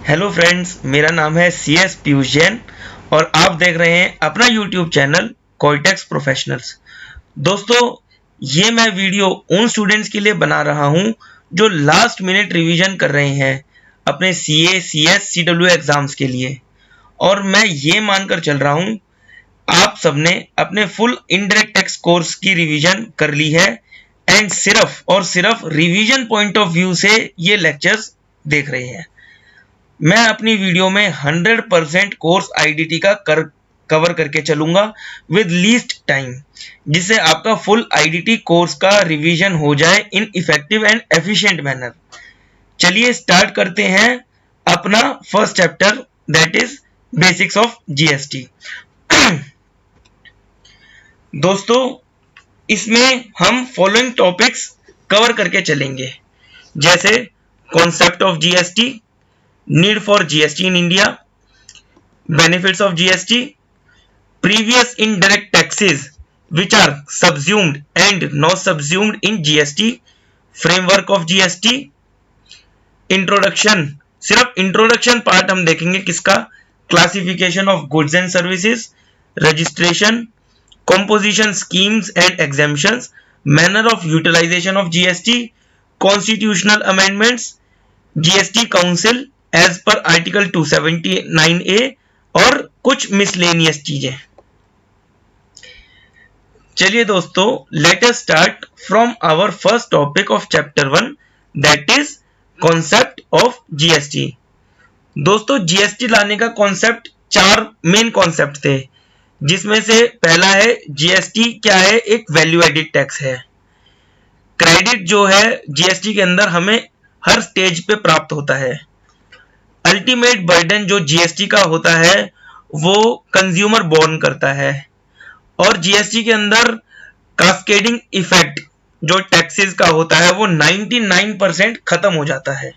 Hello friends, मेरा नाम है CS पीयूष जैन और आप देख रहे हैं अपना यूट्यूब चैनल कोल्टेक्स प्रोफेशनल्स। दोस्तों, ये मैं वीडियो उन स्टूडेंट्स के लिए बना रहा हूं जो लास्ट मिनट रिवीजन कर रहे हैं अपने CA, CS, CW एग्जाम्स के लिए। और मैं ये मानकर चल रहा हूं आप सबने अपने फुल इनडायरेक्ट टैक्स कोर्स की रिवीजन कर ली है एंड सिर्फ और सिर्फ रिवीजन पॉइंट ऑफ व्यू से ये लेक्चर्स देख रहे हैं। मैं अपनी वीडियो में 100% कोर्स आईडीटी का कवर करके चलूंगा विद लीस्ट टाइम, जिससे आपका फुल आईडीटी कोर्स का रिवीजन हो जाए in effective and efficient manner. चलिए स्टार्ट करते हैं अपना first chapter, that is basics of GST. दोस्तों, इसमें हम फॉलोइंग टॉपिक्स कवर करके चलेंगे, जैसे concept of GST, need for GST in India, benefits of GST, previous indirect taxes which are subsumed and not subsumed in GST, framework of GST, introduction, सिर्फ introduction part हम देखेंगे किसका, classification of goods and services, registration, composition schemes and exemptions, manner of utilization of GST, constitutional amendments, GST council as per article 279A और कुछ miscellaneous चीजें। चलिए दोस्तों, let us start from our first topic of chapter 1, that is concept of GST. दोस्तों, GST लाने का concept 4 main concept थे, जिसमें से पहला है जीएसटी क्या है, एक वैल्यू एडिड टैक्स है। क्रेडिट जो है जीएसटी के अंदर हमें हर स्टेज पे प्राप्त होता है। अल्टीमेट बर्डन जो जीएसटी का होता है वो कंज्यूमर बोर्न करता है, और जीएसटी के अंदर कास्केडिंग इफेक्ट जो टैक्सेस का होता है वो 99% खत्म हो जाता है।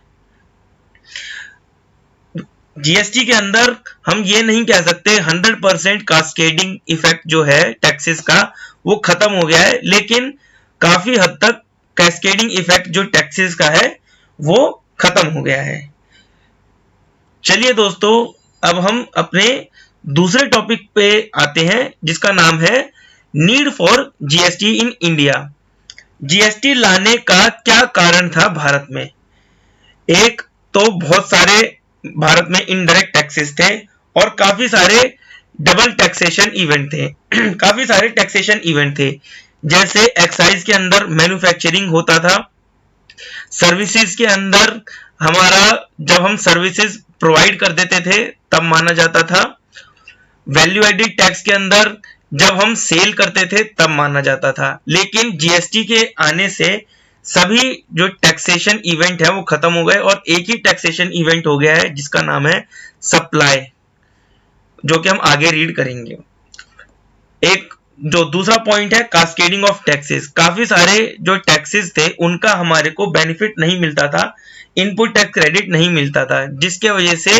जीएसटी के अंदर हम ये नहीं कह सकते 100% कास्केडिंग इफेक्ट जो है टैक्सेस का वो खत्म हो गया है, लेकिन काफी हद तक कैस्केडिंग इफेक्ट जो टैक्सेस का है वो खत्म हो गया है। चलिए दोस्तों, अब हम अपने दूसरे टॉपिक पे आते हैं, जिसका नाम है need for GST in India. GST लाने का क्या कारण था भारत में? एक तो बहुत सारे भारत में इनडायरेक्ट टैक्सेस थे और काफी सारे डबल टैक्सेशन इवेंट थे। काफी सारे टैक्सेशन इवेंट थे, जैसे एक्साइज के अंदर मैन्युफैक्चरिंग होता था, सर्विसेज के अंदर हमारा जब हम सर्विसेज प्रोवाइड कर देते थे तब माना जाता था, वैल्यू एडिड टैक्स के अंदर जब हम सेल करते थे तब माना जाता था। लेकिन जीएसटी के आने से सभी जो टैक्सेशन इवेंट है वो खत्म हो गए और एक ही टैक्सेशन इवेंट हो गया है जिसका नाम है सप्लाई, जो कि हम आगे रीड करेंगे। एक जो दूसरा पॉइंट है कास्केडिंग ऑफ टैक्सेस। काफी सारे जो टैक्सेस थे उनका हमारे को बेनिफिट नहीं मिलता था, इनपुट टैक्स क्रेडिट नहीं मिलता था, जिसके वजह से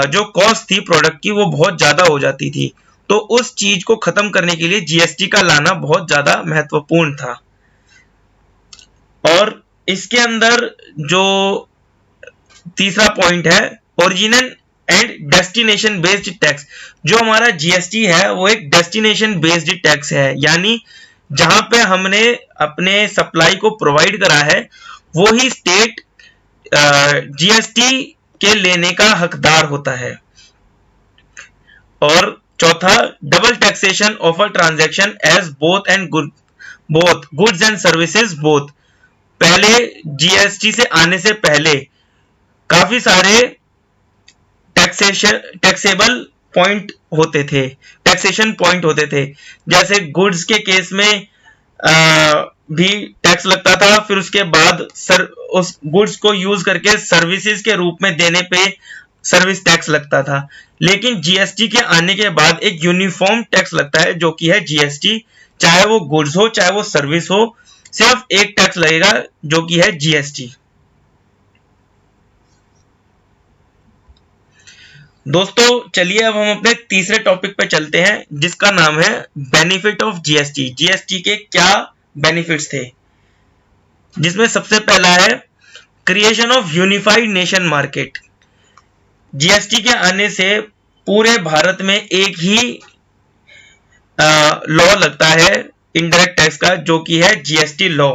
जो कॉस्ट थी प्रोडक्ट की वो बहुत ज्यादा हो जाती थी। तो उस चीज को खत्म करने के लिए जीएसटी का लाना बहुत ज्यादा महत्वपूर्ण था। और इसके अंदर जो तीसरा पॉइंट है original and destination based tax. जो हमारा जीएसटी है वो एक डेस्टिनेशन बेस्ड टैक्स है, यानी जहां पे हमने अपने सप्लाई को प्रोवाइड करा है वो ही स्टेट जीएसटी के लेने का हकदार होता है। और चौथा, double taxation of a transaction as both goods and services both. पहले जीएसटी से आने से पहले काफी सारे टैक्सेबल पॉइंट होते थे, टैक्सेशन पॉइंट होते थे, जैसे गुड्स के केस में भी टैक्स लगता था, फिर उसके बाद उस गुड्स को यूज करके सर्विसेज के रूप में देने पे सर्विस टैक्स लगता था। लेकिन जीएसटी के आने के बाद एक यूनिफॉर्म टैक्स लगता है जो कि है जीएसटी, चाहे वो गुड्स हो चाहे वो सर्विस हो, सिर्फ एक टैक्स लगेगा जो कि है जीएसटी। दोस्तों, चलिए अब हम अपने तीसरे टॉपिक पे चलते हैं, जिसका नाम है बेनिफिट ऑफ जीएसटी। जीएसटी के क्या बेनिफिट्स थे, जिसमें सबसे पहला है creation of unified nation market. GST के आने से पूरे भारत में एक ही लॉ लगता है इनडायरेक्ट टैक्स का, जो कि है जीएसटी लॉ।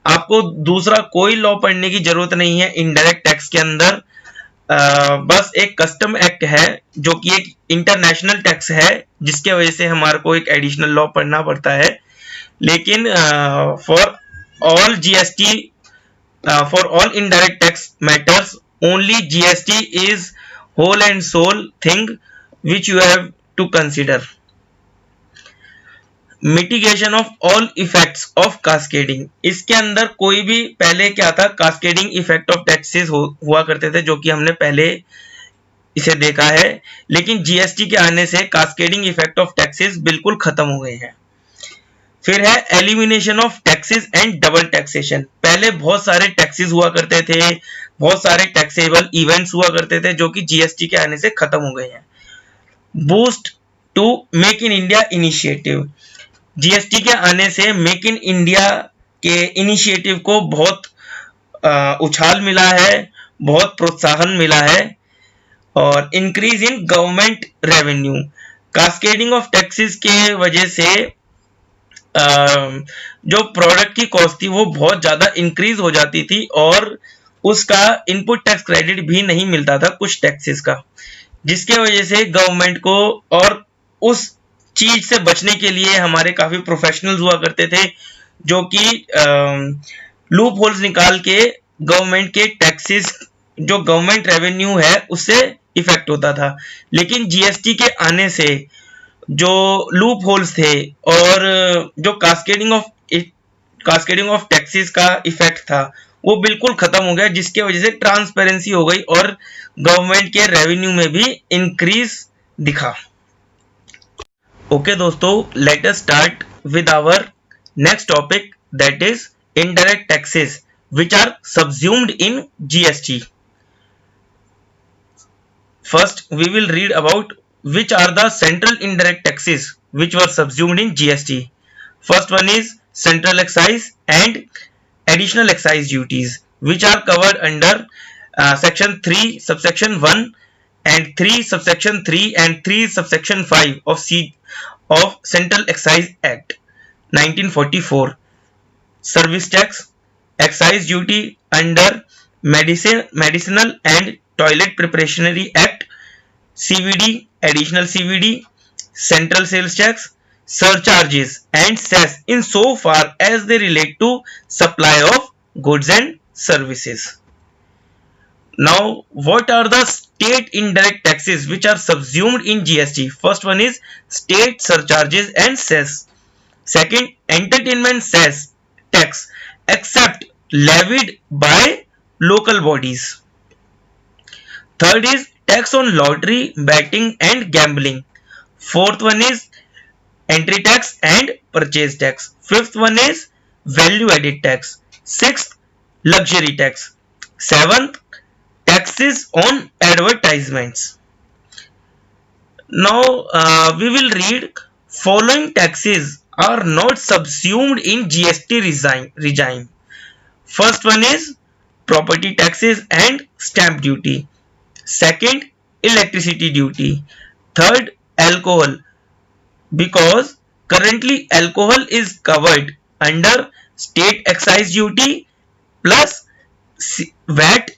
आपको दूसरा कोई लॉ पढ़ने की जरूरत नहीं है इनडायरेक्ट टैक्स के अंदर। बस एक कस्टम एक्ट है जो कि एक इंटरनेशनल टैक्स है, जिसके वजह से हमारे को एक एडिशनल लॉ पढ़ना पड़ता है। लेकिन for all GST, for all indirect tax matters, only GST is whole and sole thing which you have to consider. Mitigation of all effects of cascading, इसके अंदर कोई भी, पहले क्या था, कास्केडिंग इफेक्ट ऑफ टैक्सेस हुआ करते थे, जो कि हमने पहले इसे देखा है। लेकिन जीएसटी के आने से कास्केडिंग इफेक्ट ऑफ टैक्सेस बिल्कुल खत्म हो गए हैं। फिर है elimination of taxes and double taxation. पहले बहुत सारे टैक्सेस हुआ करते थे, बहुत सारे टैक्सेबल इवेंट्स हुआ करते थे, जो कि जीएसटी के आने से खत्म हो गए हैं। Boost to make in India initiative, GST के आने से मेक इन इंडिया के इनिशिएटिव को बहुत उछाल मिला है, बहुत प्रोत्साहन मिला है। और increase in government revenue, cascading of taxes के वजह से जो प्रोडक्ट की कॉस्ट थी वो बहुत ज्यादा इंक्रीज हो जाती थी, और उसका इनपुट टैक्स क्रेडिट भी नहीं मिलता था कुछ टैक्सेस का, जिसके वजह से गवर्नमेंट को, और उस चीज से बचने के लिए हमारे काफी प्रोफेशनल्स हुआ करते थे, जो कि लूप होल्स निकाल के गवर्नमेंट के टैक्सेस, जो गवर्नमेंट रेवेन्यू है, उससे इफेक्ट होता था। लेकिन जीएसटी के आने से जो लूप होल्स थे और जो कास्केडिंग ऑफ टैक्सेस का इफेक्ट था, वो बिल्कुल खत्म हो गया, जिसके वजह से ट्रांसपेरेंसी हो गई और गवर्नमेंट के रेवेन्यू में भी इंक्रीज दिखा। ओके दोस्तों, let us start with our next topic, that is indirect taxes which are subsumed in GST. First, we will read about which are the central indirect taxes which were subsumed in GST. First one is central excise and additional excise duties, which are covered under section 3 subsection 1 and 3 subsection 3 and 3 subsection 5 of Central Excise Act 1944. Service tax, excise duty under Medicinal and Toilet Preparationary Act, CVD, additional CVD, central sales tax, surcharges and cess in so far as they relate to supply of goods and services. Now, what are the state indirect taxes which are subsumed in GST? First one is state surcharges and cess. Second, entertainment cess tax except levied by local bodies. Third is tax on lottery, betting and gambling. Fourth one is entry tax and purchase tax. Fifth one is value added tax. Sixth, luxury tax. Seventh, taxes on advertisements. Now we will read following taxes are not subsumed in GST regime. First one is property taxes and stamp duty. Second, electricity duty. Third, alcohol, because currently alcohol is covered under state excise duty plus VAT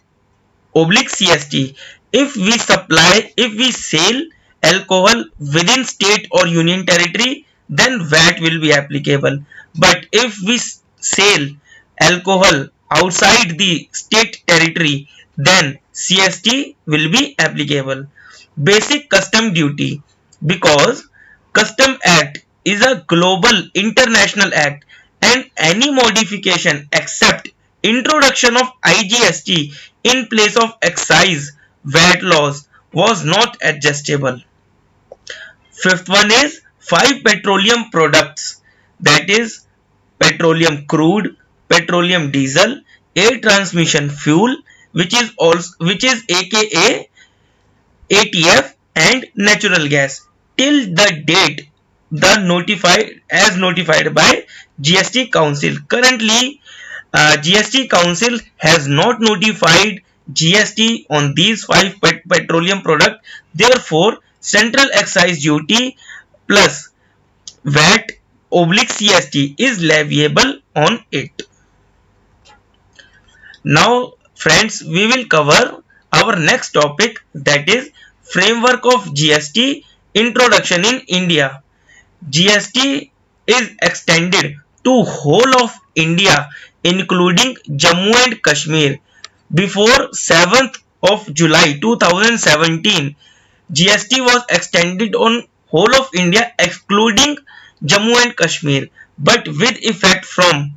oblique CST. If we sell alcohol within state or union territory, then VAT will be applicable. But if we sell alcohol outside the state territory, then CST will be applicable. Basic custom duty, because Custom Act is a global international act, and any modification except introduction of IGST in place of excise VAT laws was not adjustable. Fifth one is 5 petroleum products, that is petroleum crude, petroleum diesel, air transmission fuel, which is aka ATF, and natural gas till the date notified by GST Council. Currently, GST Council has not notified GST on these 5 petroleum product. Therefore, central excise duty plus VAT oblique CST is leviable on it. Now, friends, we will cover our next topic, that is framework of GST introduction in India. GST is extended to whole of India including Jammu and Kashmir. Before 7th of July 2017, GST was extended on whole of India excluding Jammu and Kashmir, but with effect from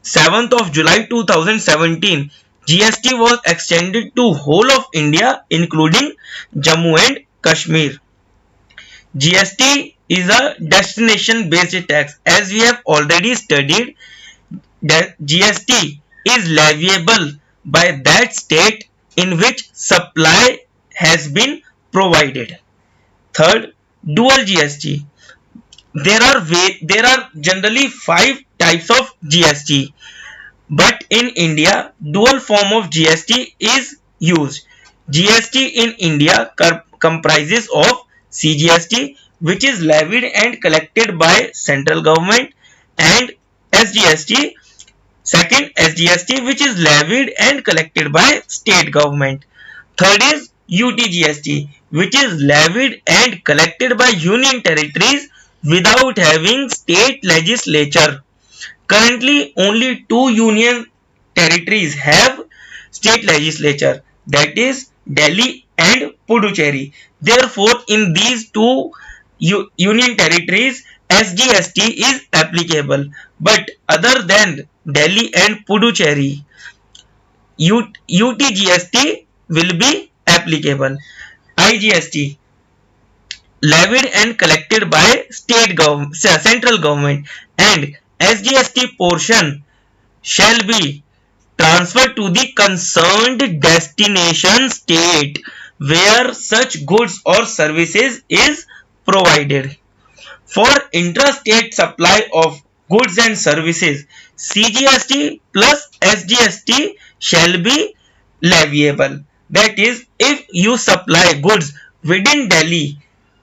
7th of July 2017, GST was extended to whole of India including Jammu and Kashmir. GST is a destination based tax. As we have already studied, that GST is leviable by that state in which supply has been provided. Third, dual GST. There are generally 5 types of GST, but in India dual form of GST is used. GST in India comprises of CGST, which is levied and collected by central government, and SGST, second SGST, which is levied and collected by state government. Third is UTGST, which is levied and collected by union territories without having state legislature. Currently, only 2 union territories have state legislature, that is Delhi and Puducherry. Therefore, in these two union territories, SGST is applicable. But other than Delhi and Puducherry, UTGST will be applicable. IGST, levied and collected by central government, and SGST portion shall be transferred to the concerned destination state where such goods or services is provided. For intrastate supply of goods and services, CGST plus SGST shall be leviable. That is, if you supply goods within Delhi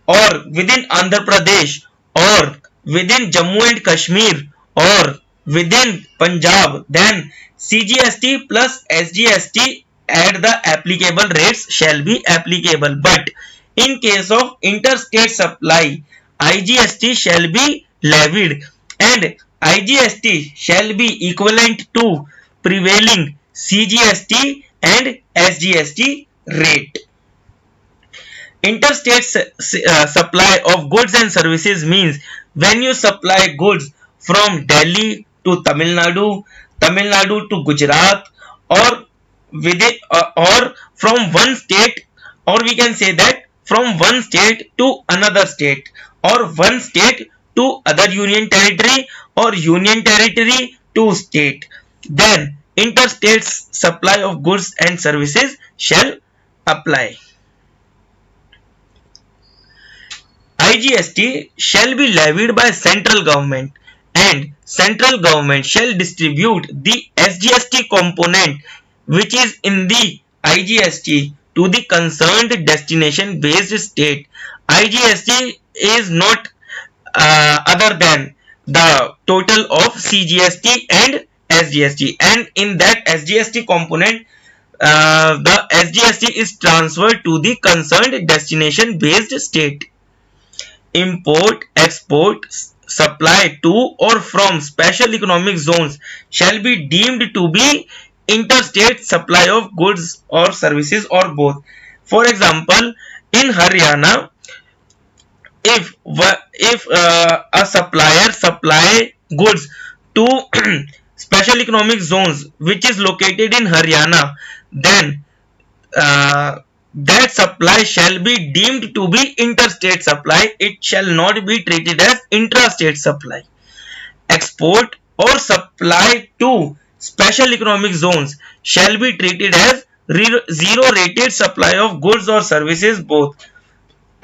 or within Andhra Pradesh or within Jammu and Kashmir or within Punjab, then CGST plus SGST at the applicable rates shall be applicable. But in case of interstate supply, IGST shall be levied, and IGST shall be equivalent to prevailing CGST and SGST rate. Interstate supply of goods and services means when you supply goods from Delhi to Tamil Nadu to Gujarat, or within or from one state, or we can say that from one state to another state, or one state to other union territory, or union territory to state, then interstate supply of goods and services shall apply. IGST shall be levied by central government, and central government shall distribute the SGST component which is in the IGST to the concerned destination based state. IGST is not other than the total of CGST and SGST, and in that SGST component the SGST is transferred to the concerned destination based state. Import, export, supply to or from special economic zones shall be deemed to be interstate supply of goods or services, or both. For example, in Haryana, if a supplier supply goods to special economic zones which is located in Haryana, then that supply shall be deemed to be interstate supply. It shall not be treated as intrastate supply. Export or supply to special economic zones shall be treated as zero rated supply of goods or services, both.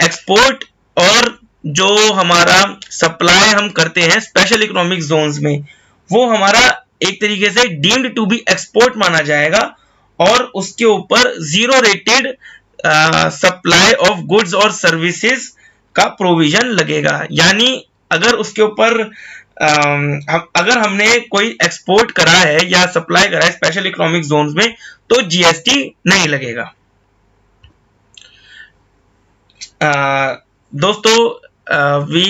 Export और जो हमारा supply हम करते हैं special economic zones में, वो हमारा एक तरीके से डीम्ड टू बी एक्सपोर्ट माना जाएगा, और उसके ऊपर zero rated supply of goods और सर्विसेज का प्रोविजन लगेगा। यानी अगर उसके ऊपर अगर हमने कोई एक्सपोर्ट करा है या सप्लाई करा है स्पेशल इकोनॉमिक जोन्स में तो जीएसटी नहीं लगेगा। दोस्तों we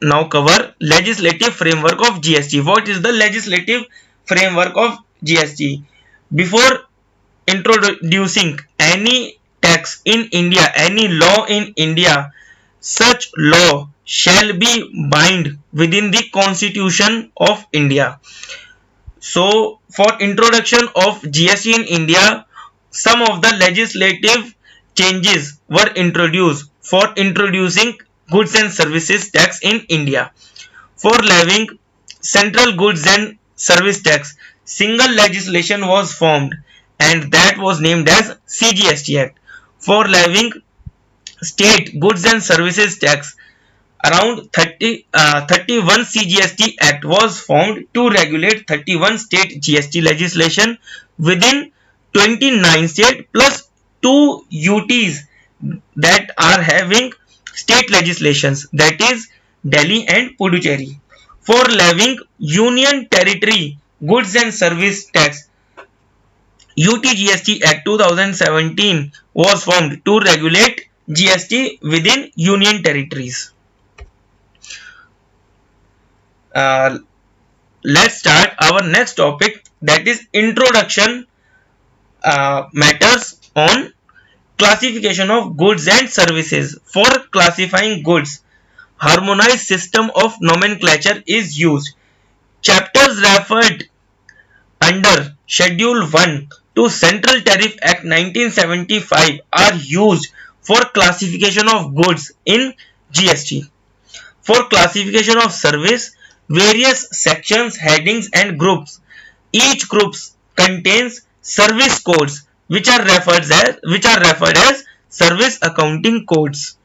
now cover legislative framework of GST. What is the legislative framework of GST? Before introducing any tax in India, any law in India, such law shall be bind within the Constitution of India. So for introduction of GST in India, some of the legislative changes were introduced for introducing goods and services tax in India. For levying central goods and service tax, single legislation was formed and that was named as CGST Act. For levying state goods and services tax, around 31 CGST Act was formed to regulate 31 state GST legislation within 29 states plus 2 UTs that are having state legislations, that is Delhi and Puducherry. For levying Union Territory goods and service tax, UTGST Act 2017 was formed to regulate GST within Union Territories. Let's start our next topic, that is introduction matters on classification of goods and services. For classifying goods, harmonized system of nomenclature is used. Chapters referred under Schedule 1 to Central Tariff Act 1975 are used for classification of goods in GST. For classification of service, various sections, headings and groups. Each group contains service codes which are referred as service accounting codes.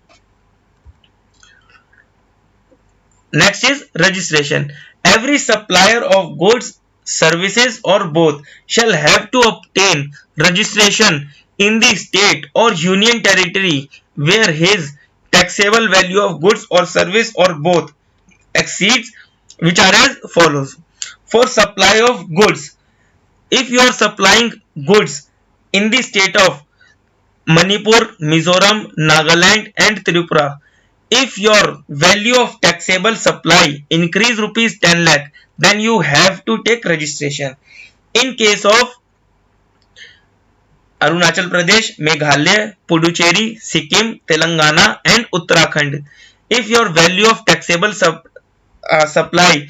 Next is registration. Every supplier of goods, services or both shall have to obtain registration in the state or union territory where his taxable value of goods or service or both exceeds, which are as follows. For supply of goods, if you are supplying goods in the state of Manipur, Mizoram, Nagaland and Tripura, if your value of taxable supply increase rupees 10 lakh, then you have to take registration. In case of Arunachal Pradesh, Meghalaya, Puducherry, Sikkim, Telangana and Uttarakhand, if your value of taxable supply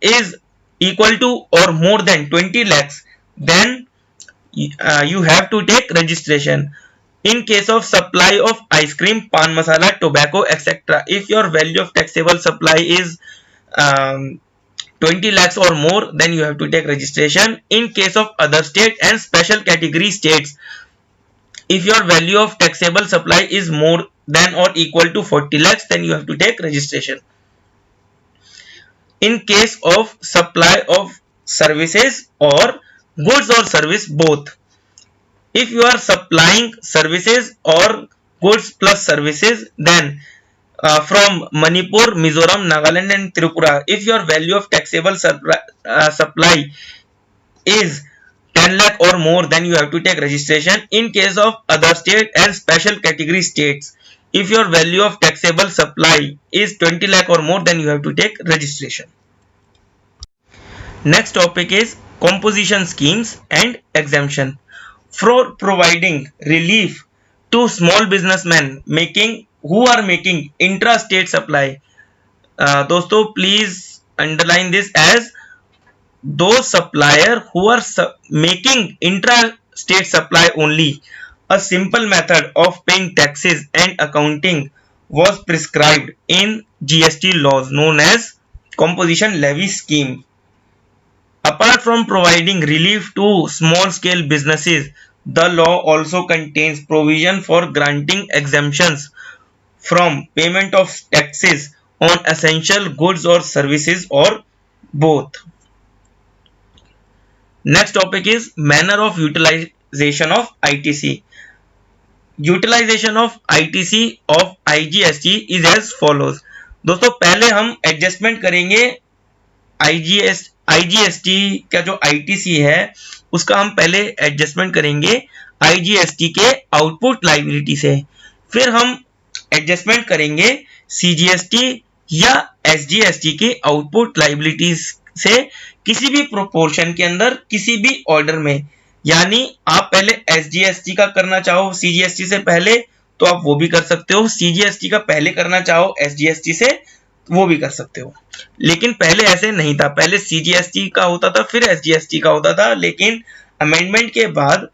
is equal to or more than 20 lakhs, then you have to take registration. In case of supply of ice cream, pan masala, tobacco, etc., if your value of taxable supply is 20 lakhs or more, then you have to take registration. In case of other state and special category states, if your value of taxable supply is more than or equal to 40 lakhs, then you have to take registration. In case of supply of services or goods or service both, if you are supplying services or goods plus services, then from Manipur, Mizoram, Nagaland and Tripura, if your value of taxable supply is 10 lakh or more, then you have to take registration. In case of other state and special category states, if your value of taxable supply is 20 lakh or more, then you have to take registration. Next topic is composition schemes and exemption. For providing relief to small businessmen who are making intra-state supply. दोस्तों please underline this as those supplier who are making intra-state supply only. A simple method of paying taxes and accounting was prescribed in GST laws known as composition levy scheme. Apart from providing relief to small-scale businesses, the law also contains provision for granting exemptions from payment of taxes on essential goods or services or both. Next topic is manner of utilization of ITC. Utilization of ITC of IGST is as follows. दोस्तों पहले हम adjustment करेंगे IGST का जो ITC है उसका हम पहले एडजस्टमेंट करेंगे आईजीएसटी के आउटपुट लायबिलिटी से, फिर हम एडजस्टमेंट करेंगे सीजीएसटी या एसजीएसटी की आउटपुट लायबिलिटीज से किसी भी प्रोपोर्शन के अंदर किसी भी ऑर्डर में। यानी आप पहले एसजीएसटी का करना चाहो सीजीएसटी से पहले तो आप वो भी कर सकते हो, सीजीएसटी का पहले करना चाहो एसजीएसटी से वो भी कर सकते हो। लेकिन पहले ऐसे नहीं था, पहले सीजीएसटी का होता था फिर एसजीएसटी का होता था, लेकिन अमेंडमेंट के बाद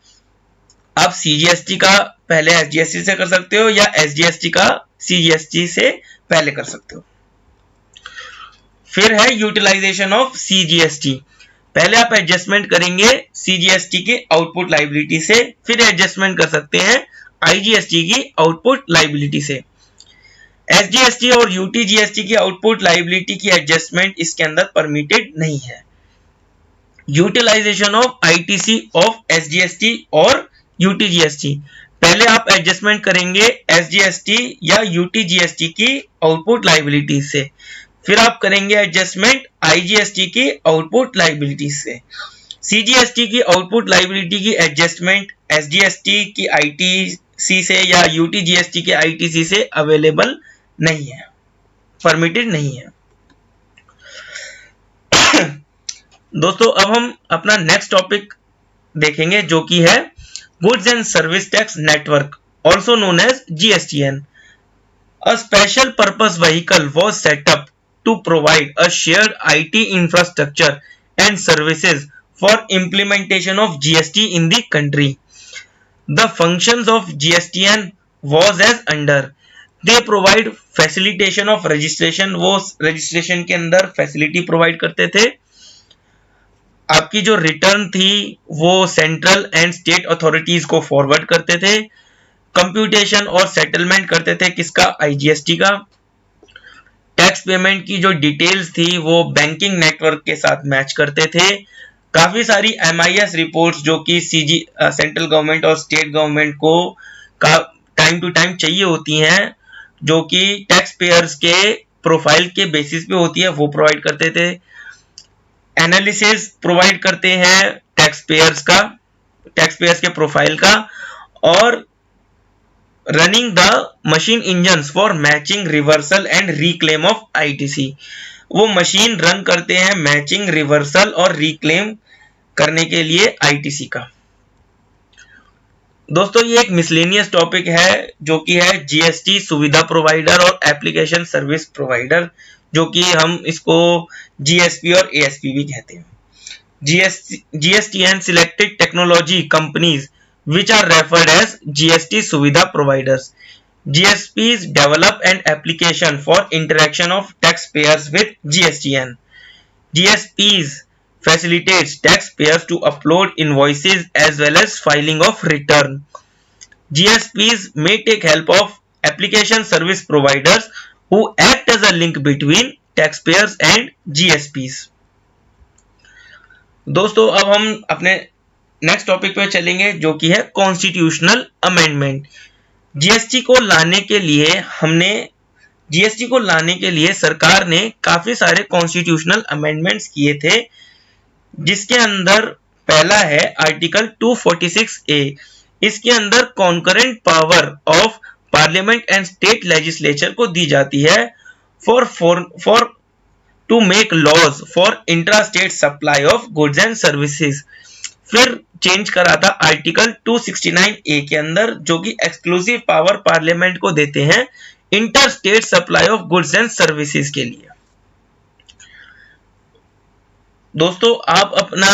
आप सीजीएसटी का पहले एसजीएसटी से कर सकते हो या एसजीएसटी का सीजीएसटी से पहले कर सकते हो। फिर है यूटिलाइजेशन ऑफ सीजीएसटी। पहले आप एडजस्टमेंट करेंगे सीजीएसटी के आउटपुट लायबिलिटी से, फिर एडजस्टमेंट कर सकते हैं आईजीएसटी की आउटपुट लायबिलिटी से। एसजीएसटी और यूटीजीएसटी की आउटपुट लायबिलिटी की एडजस्टमेंट इसके अंदर परमिटेड नहीं है। Utilization of ITC of SGST और यूटीजीएसटी, पहले आप एडजस्टमेंट करेंगे एसजीएसटी या यूटीजीएसटी की आउटपुट लायबिलिटी से, फिर आप करेंगे एडजस्टमेंट आईजीएसटी की आउटपुट लायबिलिटी से। सीजीएसटी की आउटपुट लायबिलिटी की एडजस्टमेंट एसजीएसटी की आईटीसी से या यूटीजीएसटी के आईटीसी से अवेलेबल नहीं है, परमिटेड नहीं है। दोस्तों अब हम अपना नेक्स्ट टॉपिक देखेंगे जो कि है goods and service tax network, also known as GSTN. A special purpose vehicle was set up to provide a shared IT infrastructure and services for implementation of GST in the country. The functions of GSTN was as under. They provide facilitation of registration, वो registration के अंदर facility provide करते थे। आपकी जो return थी वो central and state authorities को फॉरवर्ड करते थे। कंप्यूटेशन और सेटलमेंट करते थे किसका, आईजीएसटी का। टैक्स पेमेंट की जो डिटेल्स थी वो बैंकिंग नेटवर्क के साथ मैच करते थे। काफी सारी एमआईएस रिपोर्ट्स जो कि सेंट्रल गवर्नमेंट और स्टेट गवर्नमेंट को टाइम टू टाइम चाहिए होती हैं, जो कि टैक्स पेयर्स के प्रोफाइल के बेसिस पे होती है, वो प्रोवाइड करते थे। एनालिसिस प्रोवाइड करते हैं टैक्स पेयर्स के प्रोफाइल का, और running the machine engines for matching reversal and reclaim of ITC, वो मशीन रन करते हैं मैचिंग रिवर्सल और रिक्लेम करने के लिए आईटीसी का। दोस्तों ये एक मिसलेनियस टॉपिक है जो कि है जीएसटी सुविधा प्रोवाइडर और एप्लीकेशन सर्विस प्रोवाइडर, जो कि हम इसको जीएसपी और एएसपी भी कहते हैं। GSTN selected technology companies which are referred as GST Suvidha providers. GSPs develop an application for interaction of taxpayers with GSTN. GSPs facilitates taxpayers to upload invoices as well as filing of return. GSPs may take help of application service providers who act as a link between taxpayers and GSPs. दोस्तों अब हम अपने next topic पे चलेंगे जो कि है constitutional amendment. GST को लाने के लिए सरकार ने काफी सारे कॉन्स्टिट्यूशनल अमेंडमेंट्स किए थे, जिसके अंदर पहला है आर्टिकल 246A। इसके अंदर concurrent power of parliament and state legislature को दी जाती है for to make laws for intra state supply of goods and services. फिर चेंज करा था आर्टिकल 269A के अंदर, जो कि एक्सक्लूसिव पावर पार्लियामेंट को देते हैं inter state supply of goods and services के लिए। दोस्तों आप अपना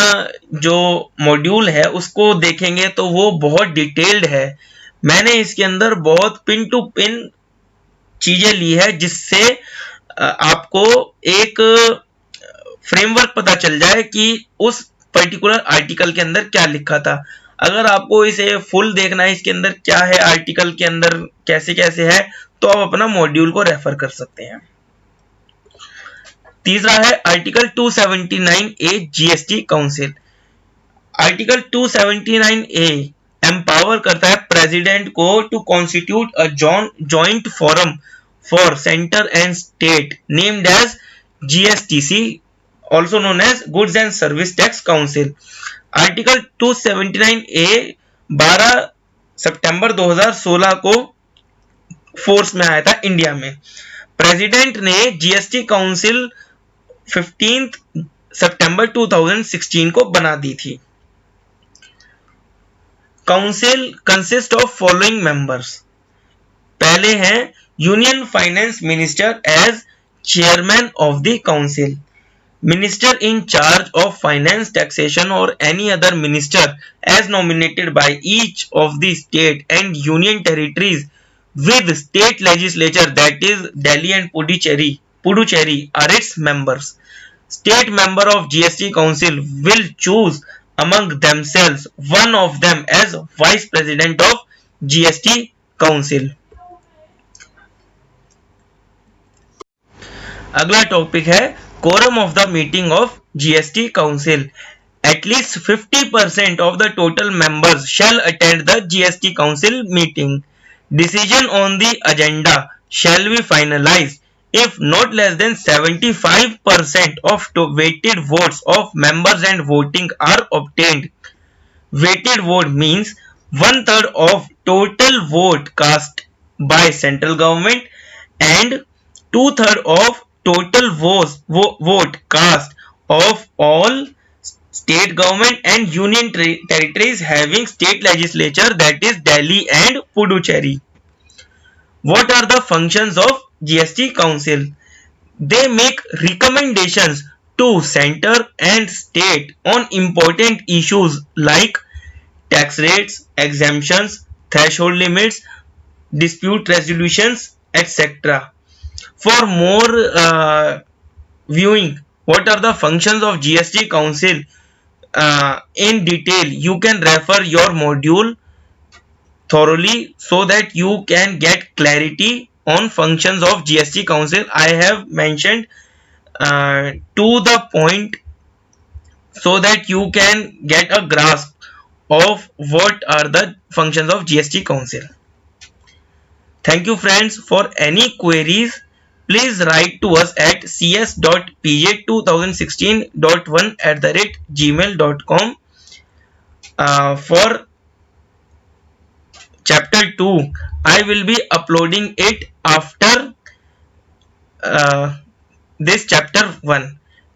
जो मॉड्यूल है उसको देखेंगे तो वो बहुत डिटेल्ड है। मैंने इसके अंदर बहुत पिन टू पिन चीजें ली है, जिससे आपको एक फ्रेमवर्क पता चल जाए कि उस पर्टिकुलर आर्टिकल के अंदर क्या लिखा था। अगर आपको इसे फुल देखना है, इसके अंदर क्या है, आर्टिकल के अंदर कैसे कैसे है, तो आप अपना मॉड्यूल को रेफर कर सकते हैं। तीसरा है article 279A GST council. Article 279A empower करता है प्रेसिडेंट को to constitute a joint forum for centre and state named as GSTC, also known as goods and service tax council. Article 279 A 12 सितंबर 2016 को फोर्स में आया था India में। President ने जीएसटी काउंसिल 15 सितंबर 2016 को बना दी थी। Council consist of following members. पहले हैं union finance minister as chairman of the council, minister in charge of finance, taxation or any other minister as nominated by each of the state and union territories with state legislature, that is Delhi and Puducherry are its members. State member of GST council will choose among themselves one of them as vice president of GST council. अगला topic है quorum of the meeting of GST council. At least 50% of the total members shall attend the GST council meeting. Decision on the agenda shall be finalized if not less than 75% of weighted votes of members and voting are obtained. Weighted vote means 1/3 of total vote cast by central government and 2/3 of total vote cast of all state government and union territories having state legislature, that is Delhi and Puducherry. What are the functions of GST council? They make recommendations to center and state on important issues like tax rates, exemptions, threshold limits, dispute resolutions, etc. For more viewing what are the functions of GST council in detail, you can refer your module thoroughly so that you can get clarity on functions of GST council. I have mentioned to the point so that you can get a grasp of what are the functions of GST council. Thank you friends. For any queries, please write to us at cs.pj2016.1@gmail.com. For chapter 2, I will be uploading it after this chapter 1.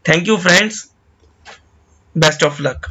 Thank you friends. Best of luck.